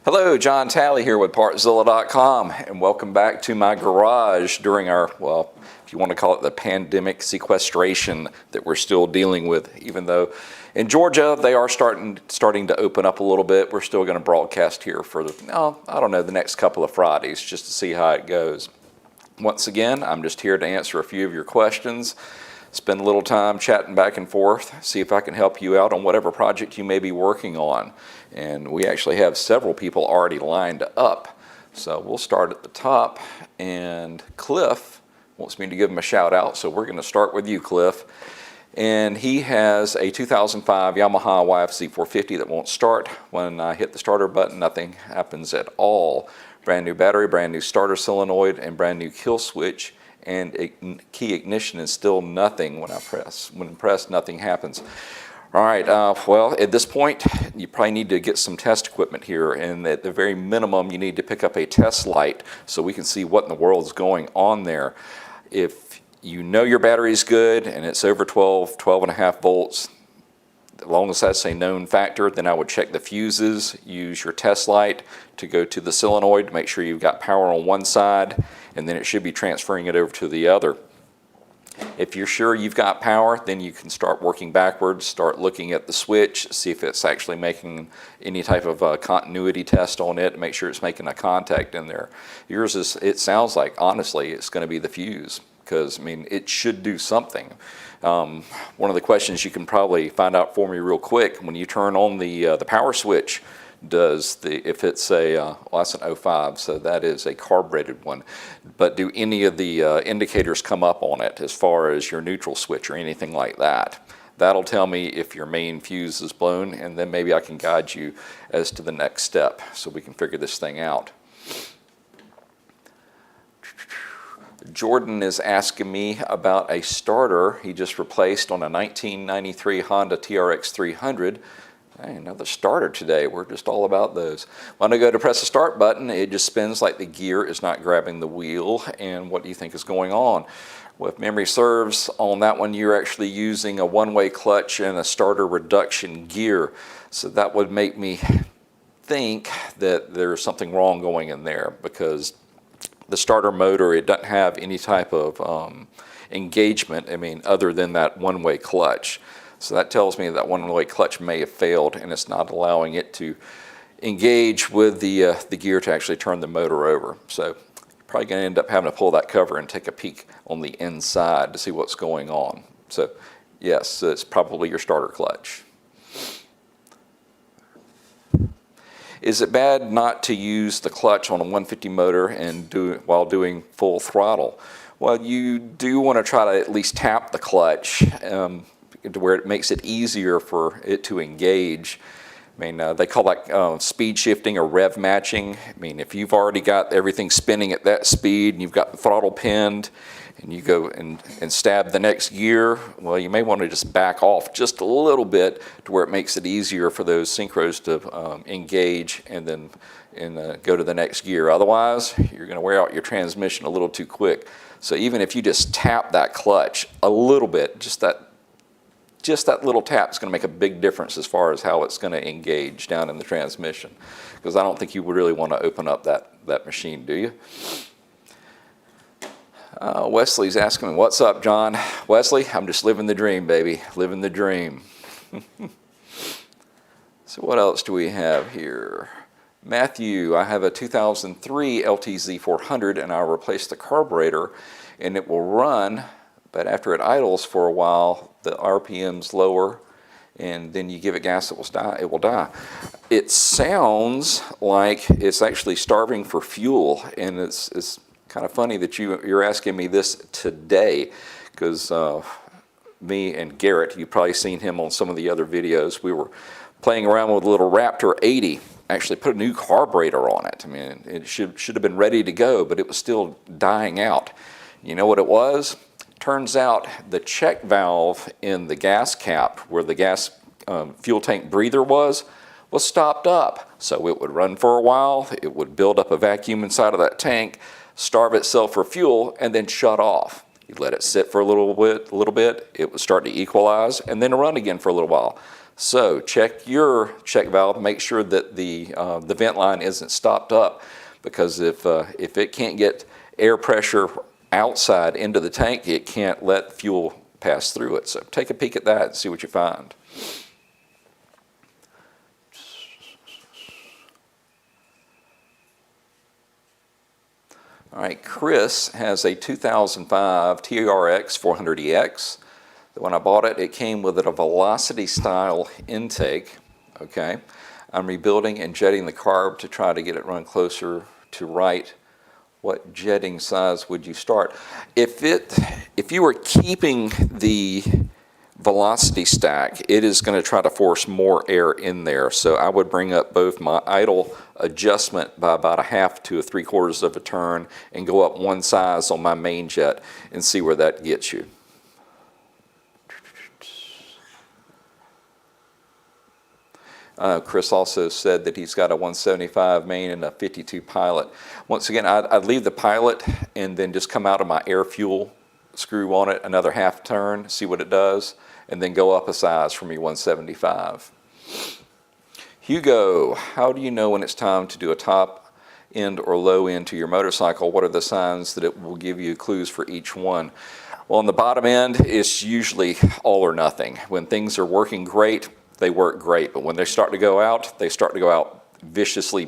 Hello, John Talley here with Partzilla.com, and welcome back to my garage during our, well, if you want to call it the pandemic sequestration that we're still dealing with. Even though in Georgia they are starting to open up a little bit, we're still going to broadcast here for the next couple of Fridays just to see how it goes. Once again, I'm just here to answer a few of your questions, spend a little time chatting back and forth, see if I can help you out on whatever project you may be working on. And we actually have several people already lined up. So we'll start at the top, and Cliff wants me to give him a shout out, so we're going to start with you, Cliff. And he has a 2005 Yamaha YFZ450 that won't start. When I hit the starter button, nothing happens at all. Brand new battery, brand new starter solenoid, and brand new kill switch. And key ignition is still nothing when I press. When pressed, nothing happens. All right, well, at this point, you probably need to get some test equipment here, and at the very minimum, you need to pick up a test light so we can see what in the world is going on there. If you know your battery is good and it's over 12.5 volts, as long as that's a known factor, then I would check the fuses, use your test light to go to the solenoid to make sure you've got power on one side, and then it should be transferring it over to the other. If you're sure you've got power, then you can start working backwards, start looking at the switch, see if it's actually making any type of continuity test on it, make sure it's making a contact in there. Yours is, it sounds like, honestly, it's going to be the fuse, because, I mean, it should do something. One of the questions you can probably find out for me real quick, when you turn on the power switch, if it's a, well, that's an 05, so that is a carb-rated one, but do any of the indicators come up on it as far as your neutral switch or anything like that? That'll tell me if your main fuse is blown, and then maybe I can guide you as to the next step so we can figure this thing out. Jordan is asking me about a starter he just replaced on a 1993 Honda TRX300. Hey, another starter today. We're just all about those. When I go to press the start button, it just spins like the gear is not grabbing the wheel. And what do you think is going on? Well, if memory serves, on that one you're actually using a one-way clutch and a starter reduction gear. So that would make me think that there's something wrong going in there, because the starter motor, it doesn't have any type of engagement, I mean, other than that one-way clutch. So that tells me that one-way clutch may have failed, and it's not allowing it to engage with the gear to actually turn the motor over. So you're probably going to end up having to pull that cover and take a peek on the inside to see what's going on. So yes, it's probably your starter clutch. Is it bad not to use the clutch on a 150 motor and while doing full throttle? Well, you do want to try to at least tap the clutch to where it makes it easier for it to engage. I mean, they call that speed shifting or rev matching. I mean, if you've already got everything spinning at that speed and you've got the throttle pinned and you go and stab the next gear, well, you may want to just back off just a little bit to where it makes it easier for those synchros to engage and then go to the next gear. Otherwise, you're going to wear out your transmission a little too quick. So even if you just tap that clutch a little bit, just that little tap is going to make a big difference as far as how it's going to engage down in the transmission, because I don't think you would really want to open up that machine, do you? Wesley's asking me, what's up, John? Wesley, I'm just living the dream, baby, living the dream. So what else do we have here? Matthew, I have a 2003 LTZ400 and I'll replace the carburetor and it will run, but after it idles for a while, the RPM's lower, and then you give it gas, it will die. It sounds like it's actually starving for fuel, and it's kind of funny that you're asking me this today, because me and Garrett, you've probably seen him on some of the other videos, we were playing around with a little Raptor 80, actually put a new carburetor on it. I mean, it should have been ready to go, but it was still dying out. You know what it was? Turns out the check valve in the gas cap, where the gas fuel tank breather was stopped up. So it would run for a while, it would build up a vacuum inside of that tank, starve itself for fuel, and then shut off. You let it sit for a little bit, it would start to equalize, and then run again for a little while. So check your check valve, make sure that the vent line isn't stopped up, because if it can't get air pressure outside into the tank, it can't let fuel pass through it. So take a peek at that and see what you find. All right, Chris has a 2005 TRX 400EX. When I bought it, it came with a velocity style intake. Okay, I'm rebuilding and jetting the carb to try to get it run closer to right. What jetting size would you start? If you were keeping the velocity stack, it is going to try to force more air in there. So I would bring up both my idle adjustment by about 1/2 to 3/4 of a turn and go up one size on my main jet and see where that gets you. Chris also said that he's got a 175 main and a 52 pilot. Once again, I'd leave the pilot and then just come out of my air fuel screw on it another 1/2 turn, see what it does, and then go up a size from your 175. Hugo, how do you know when it's time to do a top end or low end to your motorcycle? What are the signs that it will give you clues for each one? Well, on the bottom end, it's usually all or nothing. When things are working great, they work great, but when they start to go out, they start to go out viciously.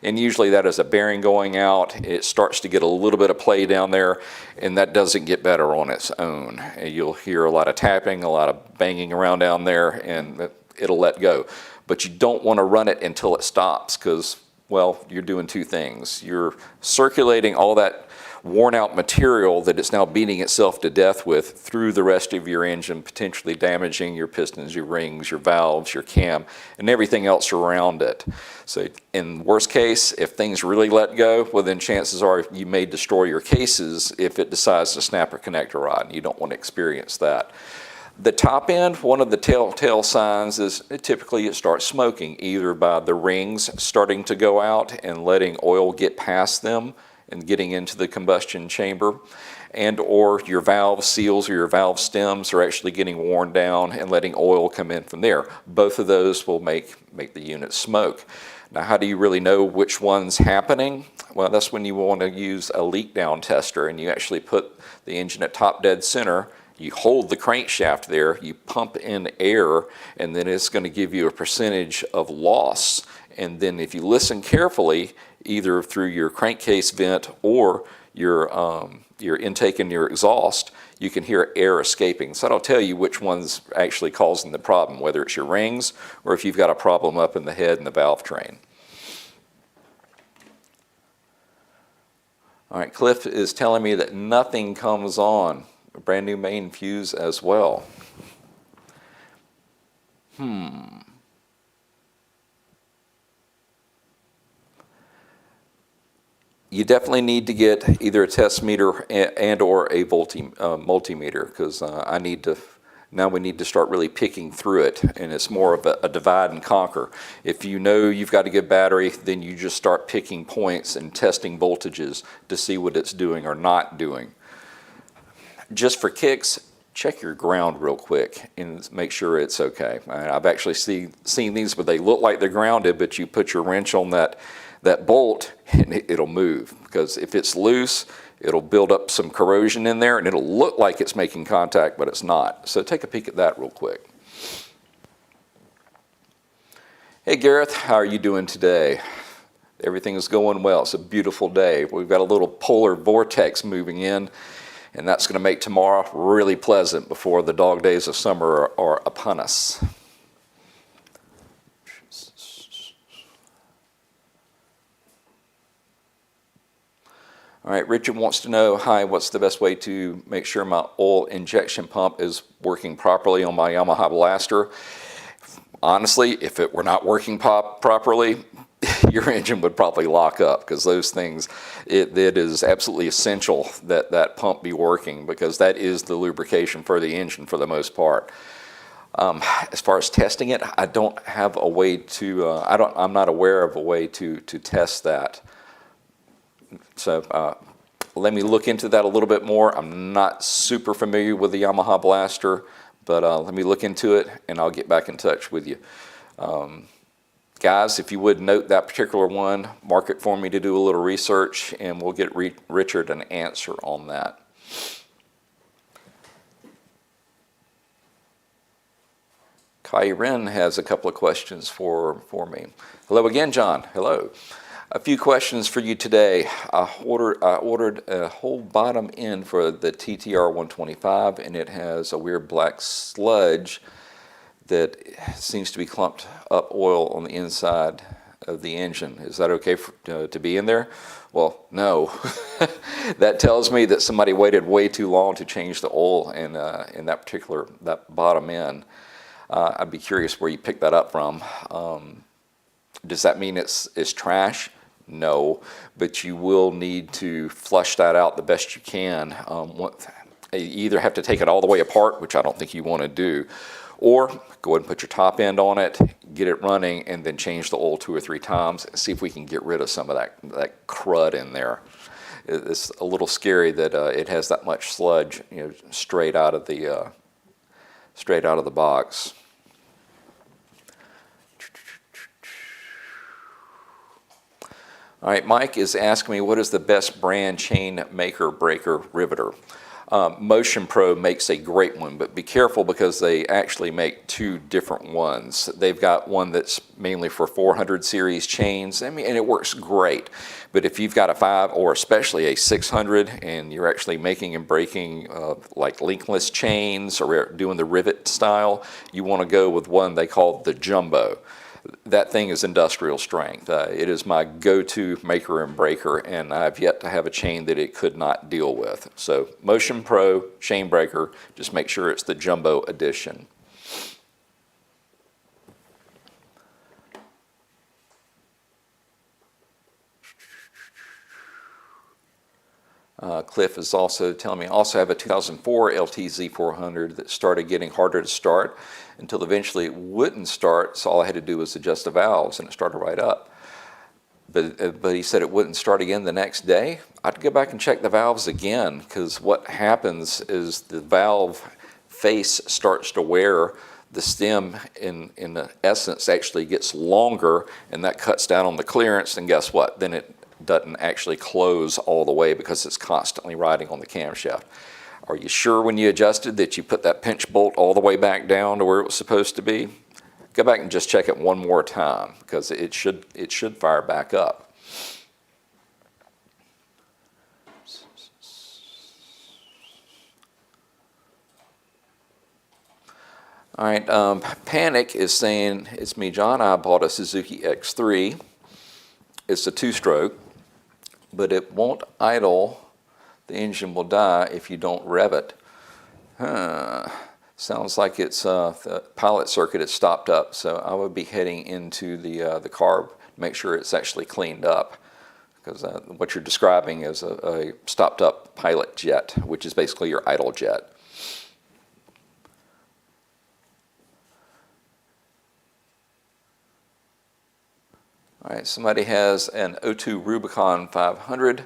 And usually that is a bearing going out. It starts to get a little bit of play down there, and that doesn't get better on its own. And you'll hear a lot of tapping, a lot of banging around down there, and it'll let go. But you don't want to run it until it stops, because, well, you're doing two things. You're circulating all that worn out material that it's now beating itself to death with through the rest of your engine, potentially damaging your pistons, your rings, your valves, your cam, and everything else around it. So in worst case, if things really let go, well, then chances are you may destroy your cases if it decides to snap a connector rod, and you don't want to experience that. The top end, one of the telltale signs is typically it starts smoking, either by the rings starting to go out and letting oil get past them and getting into the combustion chamber, and or your valve seals or your valve stems are actually getting worn down and letting oil come in from there. Both of those will make the unit smoke. Now, how do you really know which one's happening? Well, that's when you want to use a leak down tester, and you actually put the engine at top dead center. You hold the crankshaft there, you pump in air, and then it's going to give you a percentage of loss. And then if you listen carefully, either through your crankcase vent or your intake and your exhaust, you can hear air escaping. So that'll tell you which one's actually causing the problem, whether it's your rings or if you've got a problem up in the head and the valve train. All right, Cliff is telling me that nothing comes on. A brand new main fuse as well. You definitely need to get either a test meter and or a multimeter, because now we need to start really picking through it, and it's more of a divide and conquer. If you know you've got a good battery, then you just start picking points and testing voltages to see what it's doing or not doing. Just for kicks, check your ground real quick and make sure it's okay. I've actually seen these where they look like they're grounded, but you put your wrench on that bolt and it'll move, because if it's loose, it'll build up some corrosion in there and it'll look like it's making contact, but it's not. So take a peek at that real quick. Hey Gareth, how are you doing today? Everything is going well. It's a beautiful day. We've got a little polar vortex moving in, and that's going to make tomorrow really pleasant before the dog days of summer are upon us. All right, Richard wants to know, hi, what's the best way to make sure my oil injection pump is working properly on my Yamaha Blaster? Honestly, if it were not working properly, your engine would probably lock up, because those things, it is absolutely essential that that pump be working, because that is the lubrication for the engine for the most part. As far as testing it, I don't have a way to, I'm not aware of a way to test that. So let me look into that a little bit more. I'm not super familiar with the Yamaha Blaster, But let me look into it, and I'll get back in touch with you. Guys, if you would note that particular one, mark it for me to do a little research, and we'll get Richard an answer on that. Kai Ren has a couple of questions for me. Hello again, John. Hello. A few questions for you today. I ordered a whole bottom end for the TTR125, and it has a weird black sludge that seems to be clumped up oil on the inside of the engine. Is that okay to be in there? Well, no. That tells me that somebody waited way too long to change the oil in that bottom end. I'd be curious where you picked that up from. Does that mean it's trash? No, but you will need to flush that out the best you can. You either have to take it all the way apart, which I don't think you want to do, or go ahead and put your top end on it, get it running, and then change the oil 2 or 3 times and see if we can get rid of some of that crud in there. It's a little scary that it has that much sludge, straight out of the box. All right, Mike is asking me, what is the best brand chain maker breaker riveter? Motion Pro makes a great one, but be careful because they actually make 2 different ones. They've got one that's mainly for 400 series chains, and it works great. But if you've got a 5 or especially a 600 and you're actually making and breaking like linkless chains or doing the rivet style, you want to go with one they call the Jumbo. That thing is industrial strength. It is my go-to maker and breaker, and I've yet to have a chain that it could not deal with. So Motion Pro chain breaker, just make sure it's the Jumbo edition. Cliff is also telling me, I also have a 2004 LTZ400 that started getting harder to start until eventually it wouldn't start, so all I had to do was adjust the valves and it started right up. But he said it wouldn't start again the next day. I'd go back and check the valves again, because what happens is the valve face starts to wear. The stem in essence actually gets longer, and that cuts down on the clearance, and guess what? Then it doesn't actually close all the way because it's constantly riding on the camshaft. Are you sure when you adjusted that you put that pinch bolt all the way back down to where it was supposed to be? Go back and just check it one more time, because it should fire back up. All right, Panic is saying, it's me, John. I bought a Suzuki X3. It's a 2-stroke, but it won't idle. The engine will die if you don't rev it. Sounds like it's the pilot circuit is stopped up, so I would be heading into the carb to make sure it's actually cleaned up, because what you're describing is a stopped up pilot jet, which is basically your idle jet. All right, somebody has an 02 Rubicon 500.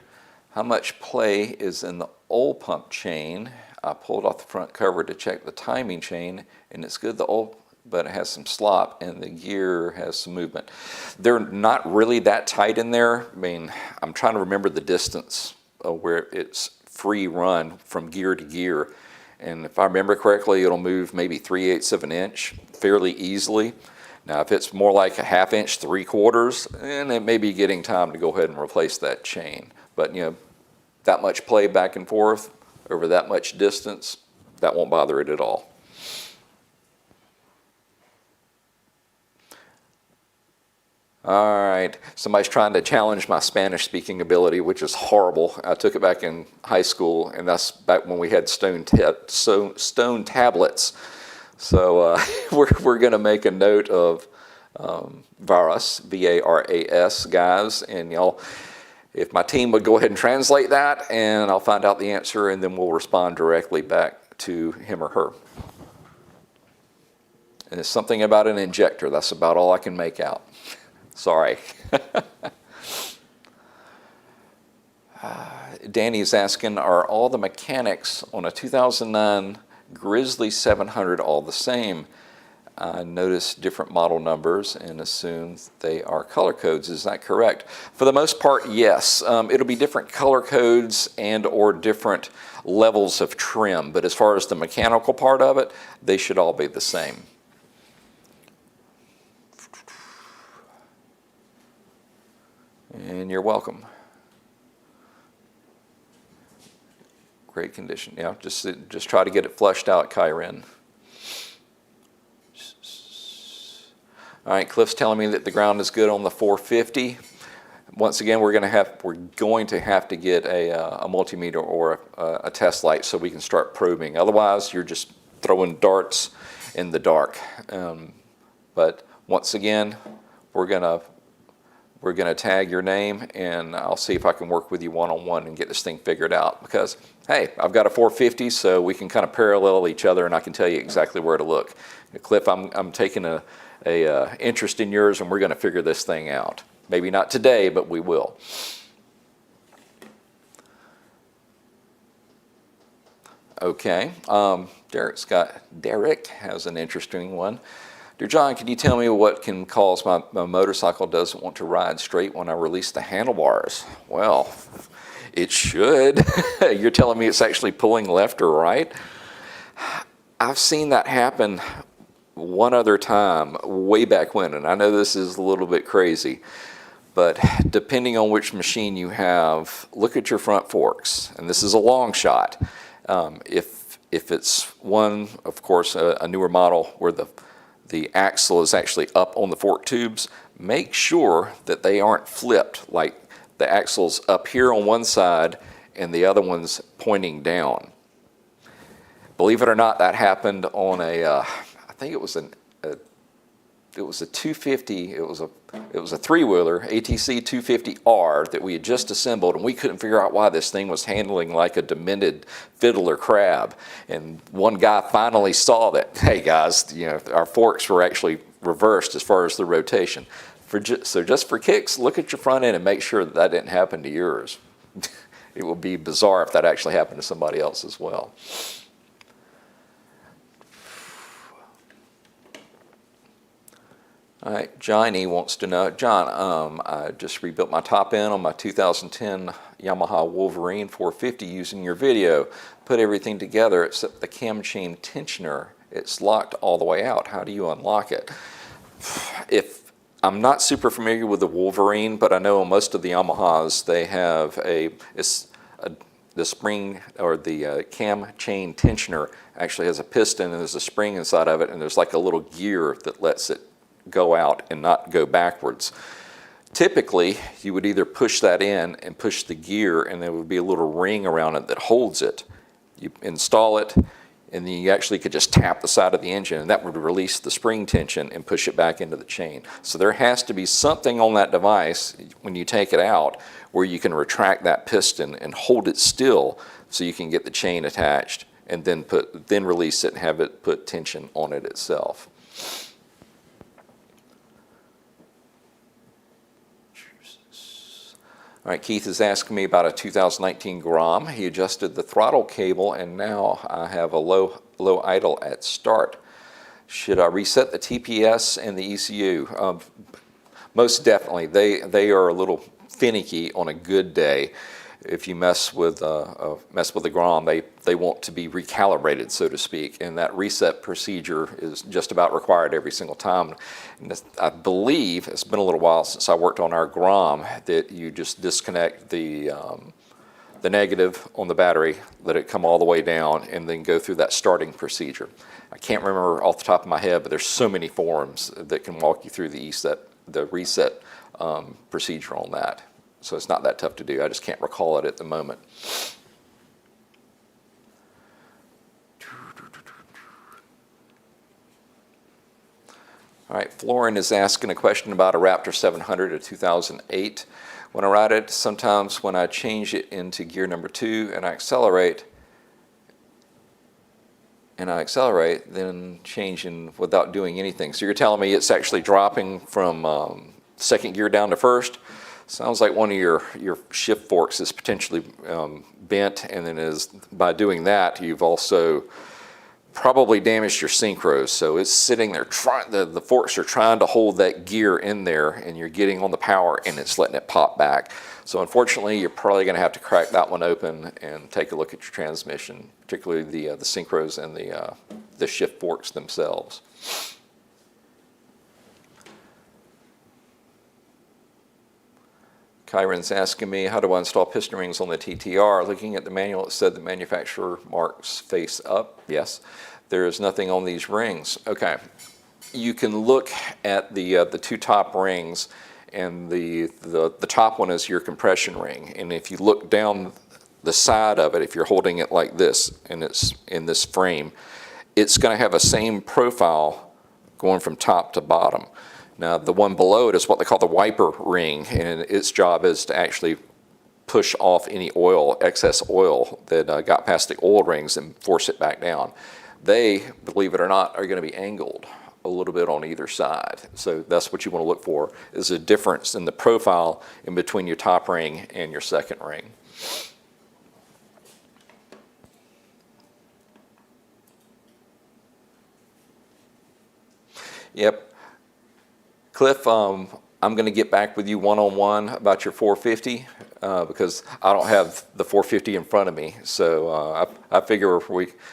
How much play is in the oil pump chain? I pulled off the front cover to check the timing chain, and it's good, the oil, but it has some slop, and the gear has some movement. They're not really that tight in there. I mean, I'm trying to remember the distance where it's free run from gear to gear. And if I remember correctly, it'll move maybe 3/8 of an inch fairly easily. Now, if it's more like a 1/2 inch, 3/4, then it may be getting time to go ahead and replace that chain. But, that much play back and forth over that much distance, that won't bother it at all. All right, somebody's trying to challenge my Spanish speaking ability, which is horrible. I took it back in high school, and that's back when we had stone tablets. So we're going to make a note of Varas, V-A-R-A-S, guys, and y'all, if my team would go ahead and translate that, and I'll find out the answer, and then we'll respond directly back to him or her. And it's something about an injector. That's about all I can make out. Sorry. Danny's asking, are all the mechanics on a 2009 Grizzly 700 all the same. I notice different model numbers and assume they are color codes. Is that correct? For the most part, yes. It'll be different color codes and or different levels of trim, but as far as the mechanical part of it, they should all be the same. And you're welcome. Great condition. Yeah, just try to get it flushed out, Kyren. All right, Cliff's telling me that the ground is good on the 450. Once again, we're going to have to get a multimeter or a test light so we can start probing. Otherwise, you're just throwing darts in the dark. But once again, we're gonna tag your name, and I'll see if I can work with you one-on-one and get this thing figured out. Because hey, I've got a 450, so we can kind of parallel each other, and I can tell you exactly where to look. Cliff, I'm taking a interest in yours, and we're going to figure this thing out. Maybe not today, but we will. Okay, Derek has an interesting one. Dear John, can you tell me what can cause my motorcycle doesn't want to ride straight when I release the handlebars? Well, it should. You're telling me it's actually pulling left or right? I've seen that happen one other time, way back when, and I know this is a little bit crazy, but depending on which machine you have, look at your front forks, and this is a long shot. If it's one, of course, a newer model where the axle is actually up on the fork tubes, make sure that they aren't flipped, like the axle's up here on one side and the other one's pointing down. Believe it or not, that happened on I think it was a 250. It was a three-wheeler ATC 250R that we had just assembled, and we couldn't figure out why this thing was handling like a demented fiddler crab. And one guy finally saw that, hey guys, you know, our forks were actually reversed as far as the rotation. So just for kicks, look at your front end and make sure that that didn't happen to yours. It would be bizarre if that actually happened to somebody else as well. All right, Johnny wants to know, John, I just rebuilt my top end on my 2010 Yamaha Wolverine 450 using your video. Put everything together except the cam chain tensioner. It's locked all the way out. How do you unlock it? I'm not super familiar with the Wolverine, but I know most of the Yamahas, they have the spring or the cam chain tensioner actually has a piston, and there's a spring inside of it, and there's like a little gear that lets it go out and not go backwards. Typically, you would either push that in and push the gear, and there would be a little ring around it that holds it. You install it, and then you actually could just tap the side of the engine, and that would release the spring tension and push it back into the chain. So there has to be something on that device when you take it out where you can retract that piston and hold it still so you can get the chain attached and then release it and have it put tension on it itself. All right, Keith is asking me about a 2019 Grom. He adjusted the throttle cable, and now I have a low idle at start. Should I reset the TPS and the ECU? Most definitely. They are a little finicky on a good day. If you mess with the Grom, they want to be recalibrated, so to speak, and that reset procedure is just about required every single time. And I believe, it's been a little while since I worked on our Grom, that you just disconnect the negative on the battery, let it come all the way down, and then go through that starting procedure. I can't remember off the top of my head, but there's so many forums that can walk you through the reset procedure on that. So it's not that tough to do. I just can't recall it at the moment. All right, Florin is asking a question about a Raptor 700 of 2008. When I ride it, sometimes when I change it into gear number 2 and I accelerate, then changing without doing anything. So you're telling me it's actually dropping from second gear down to first? Sounds like one of your shift forks is potentially bent, and then by doing that, you've also probably damaged your synchros. So it's sitting there, the forks are trying to hold that gear in there, and you're getting on the power and it's letting it pop back. So unfortunately, you're probably going to have to crack that one open and take a look at your transmission, particularly the synchros and the shift forks themselves. Kyron's asking me, how do I install piston rings on the TTR? Looking at the manual, it said the manufacturer marks face up. Yes, there is nothing on these rings. Okay, you can look at the two top rings, and the top one is your compression ring. And if you look down the side of it, if you're holding it like this, and it's in this frame, it's going to have a same profile going from top to bottom. Now, the one below it is what they call the wiper ring, and its job is to actually push off any oil, excess oil that got past the oil rings and force it back down. They, believe it or not, are going to be angled a little bit on either side. So that's what you want to look for, is a difference in the profile in between your top ring and your second ring. Yep. Cliff, I'm going to get back with you one-on-one about your 450 because I don't have the 450 in front of me. So I figure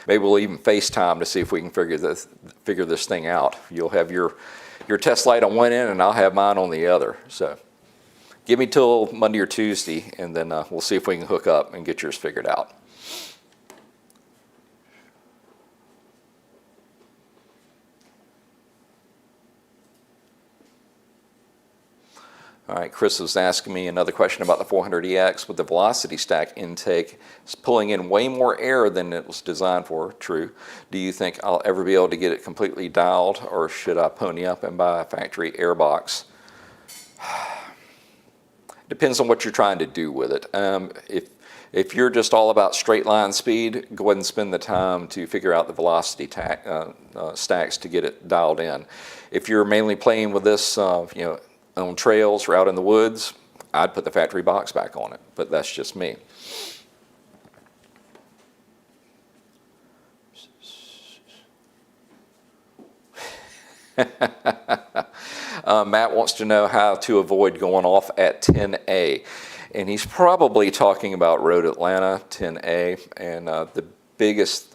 maybe we'll even FaceTime to see if we can figure this thing out. You'll have your test light on one end and I'll have mine on the other. So give me till Monday or Tuesday, and then we'll see if we can hook up and get yours figured out. All right, Chris was asking me another question about the 400EX with the velocity stack intake. It's pulling in way more air than it was designed for. True. Do you think I'll ever be able to get it completely dialed, or should I pony up and buy a factory air box? Depends on what you're trying to do with it. If you're just all about straight line speed, go ahead and spend the time to figure out the velocity stacks to get it dialed in. If you're mainly playing with this, on trails or out in the woods, I'd put the factory box back on it, but that's just me. Matt wants to know how to avoid going off at 10A, and he's probably talking about Road Atlanta 10A, and the biggest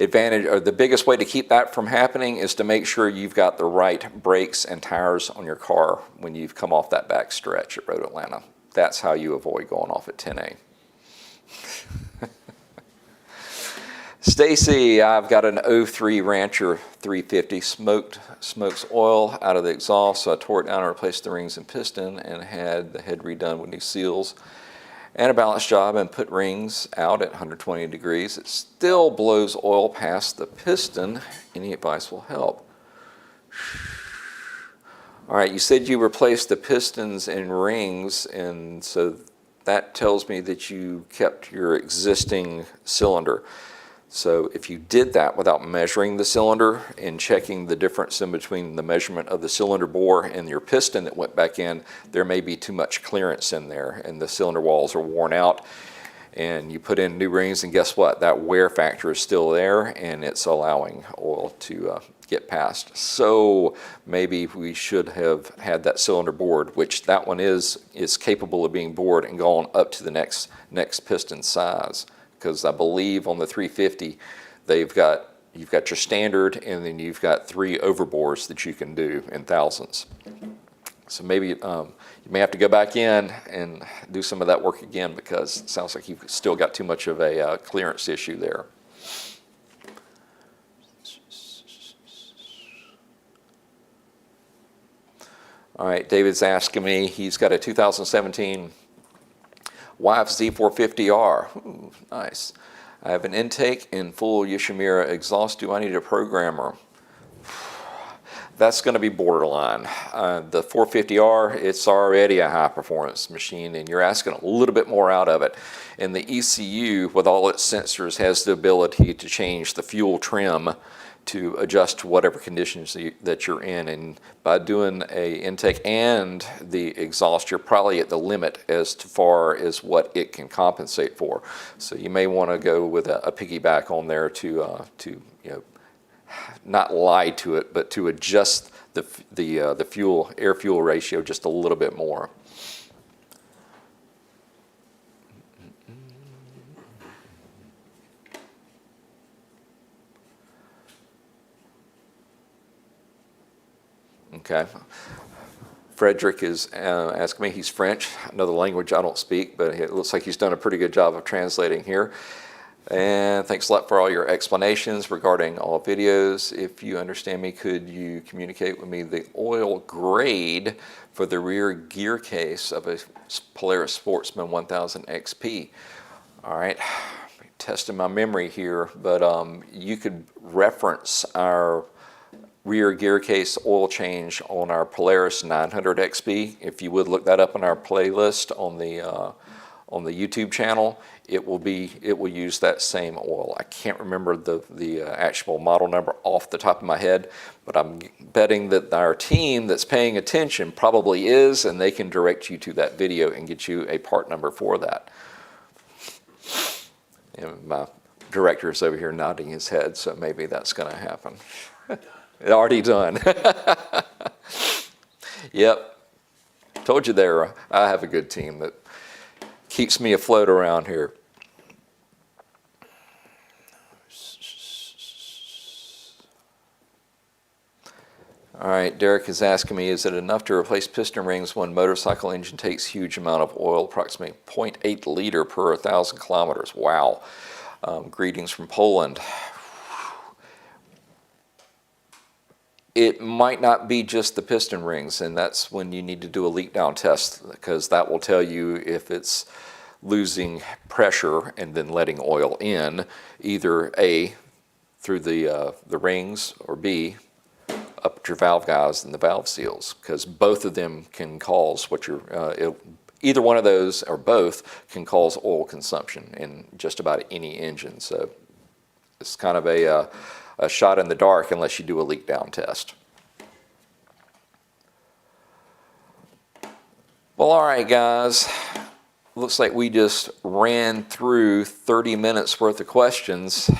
advantage, or the biggest way to keep that from happening, is to make sure you've got the right brakes and tires on your car when you've come off that back stretch at Road Atlanta. That's how you avoid going off at 10A. Stacy, I've got an 03 Rancher 350, smokes oil out of the exhaust, so I tore it down and replaced the rings and piston and had the head redone with new seals and a balance job and put rings out at 120 degrees. It still blows oil past the piston. Any advice will help. All right, you said you replaced the pistons and rings, and so that tells me that you kept your existing cylinder. So if you did that without measuring the cylinder and checking the difference in between the measurement of the cylinder bore and your piston that went back in, there may be too much clearance in there and the cylinder walls are worn out, and you put in new rings, and guess what? That wear factor is still there and it's allowing oil to get past. So maybe we should have had that cylinder bored, which that one is capable of being bored and gone up to the next piston size. Because I believe on the 350, you've got your standard, and then you've got 3 overbores that you can do in thousandths. So maybe you may have to go back in and do some of that work again, because it sounds like you've still got too much of a clearance issue there. All right, David's asking me, he's got a 2017 YFZ450R. Ooh, nice. I have an intake and full Yoshimura exhaust. Do I need a programmer? That's going to be borderline. The 450R, it's already a high performance machine, and you're asking a little bit more out of it. And the ECU, with all its sensors, has the ability to change the fuel trim to adjust to whatever conditions that you're in. And by doing a intake and the exhaust, you're probably at the limit as far as what it can compensate for. So you may want to go with a piggyback on there to you know, not lie to it, but to adjust the fuel air fuel ratio just a little bit more. Okay. Frederick is asking me, he's French, another language I don't speak, but it looks like he's done a pretty good job of translating here. And thanks a lot for all your explanations regarding all videos. If you understand me, could you communicate with me the oil grade for the rear gear case of a Polaris Sportsman 1000 XP? All right, testing my memory here, but you could reference our rear gear case oil change on our Polaris 900 XP. If you would look that up in our playlist on the YouTube channel, it will use that same oil. I can't remember the actual model number off the top of my head, but I'm betting that our team that's paying attention probably is, and they can direct you to that video and get you a part number for that. And my director is over here nodding his head, so maybe that's going to happen. Already done. Yep. Told you there, I have a good team that keeps me afloat around here. All right, Derek is asking me, is it enough to replace piston rings when motorcycle engine takes huge amount of oil, approximately 0.8 liter per 1,000 kilometers? Wow. Greetings from Poland. It might not be just the piston rings, and that's when you need to do a leak down test, because that will tell you if it's losing pressure and then letting oil in, either A, through the rings, or B, up at your valve guides and the valve seals, because both of them can cause what you're, either one of those or both can cause oil consumption in just about any engine. So it's kind of a shot in the dark unless you do a leak down test. Well, all right, guys. Looks like we just ran through 30 minutes worth of questions,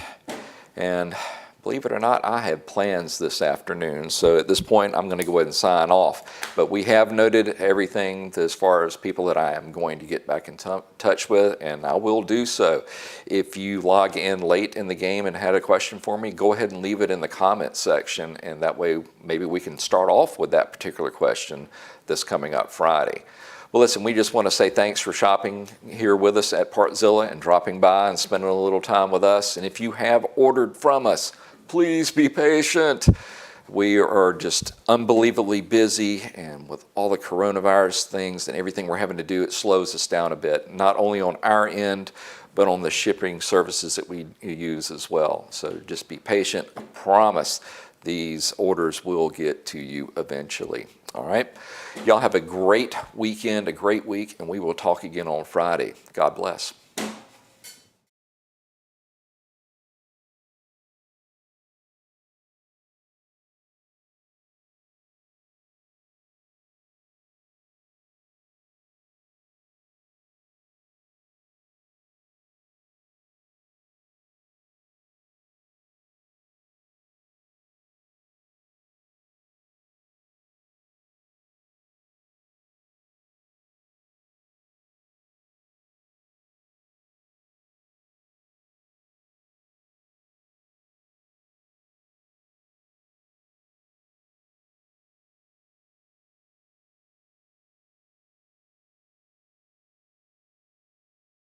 and believe it or not, I have plans this afternoon. So at this point, I'm going to go ahead and sign off. But we have noted everything as far as people that I am going to get back in touch with, and I will do so. If you log in late in the game and had a question for me, go ahead and leave it in the comments section, and that way maybe we can start off with that particular question that's coming up Friday. Well, listen, we just want to say thanks for shopping here with us at Partzilla and dropping by and spending a little time with us. And if you have ordered from us, please be patient. We are just unbelievably busy, and with all the coronavirus things and everything we're having to do, it slows us down a bit, not only on our end, but on the shipping services that we use as well. So just be patient. I promise these orders will get to you eventually. All right. Y'all have a great weekend, a great week, and we will talk again on Friday. God bless.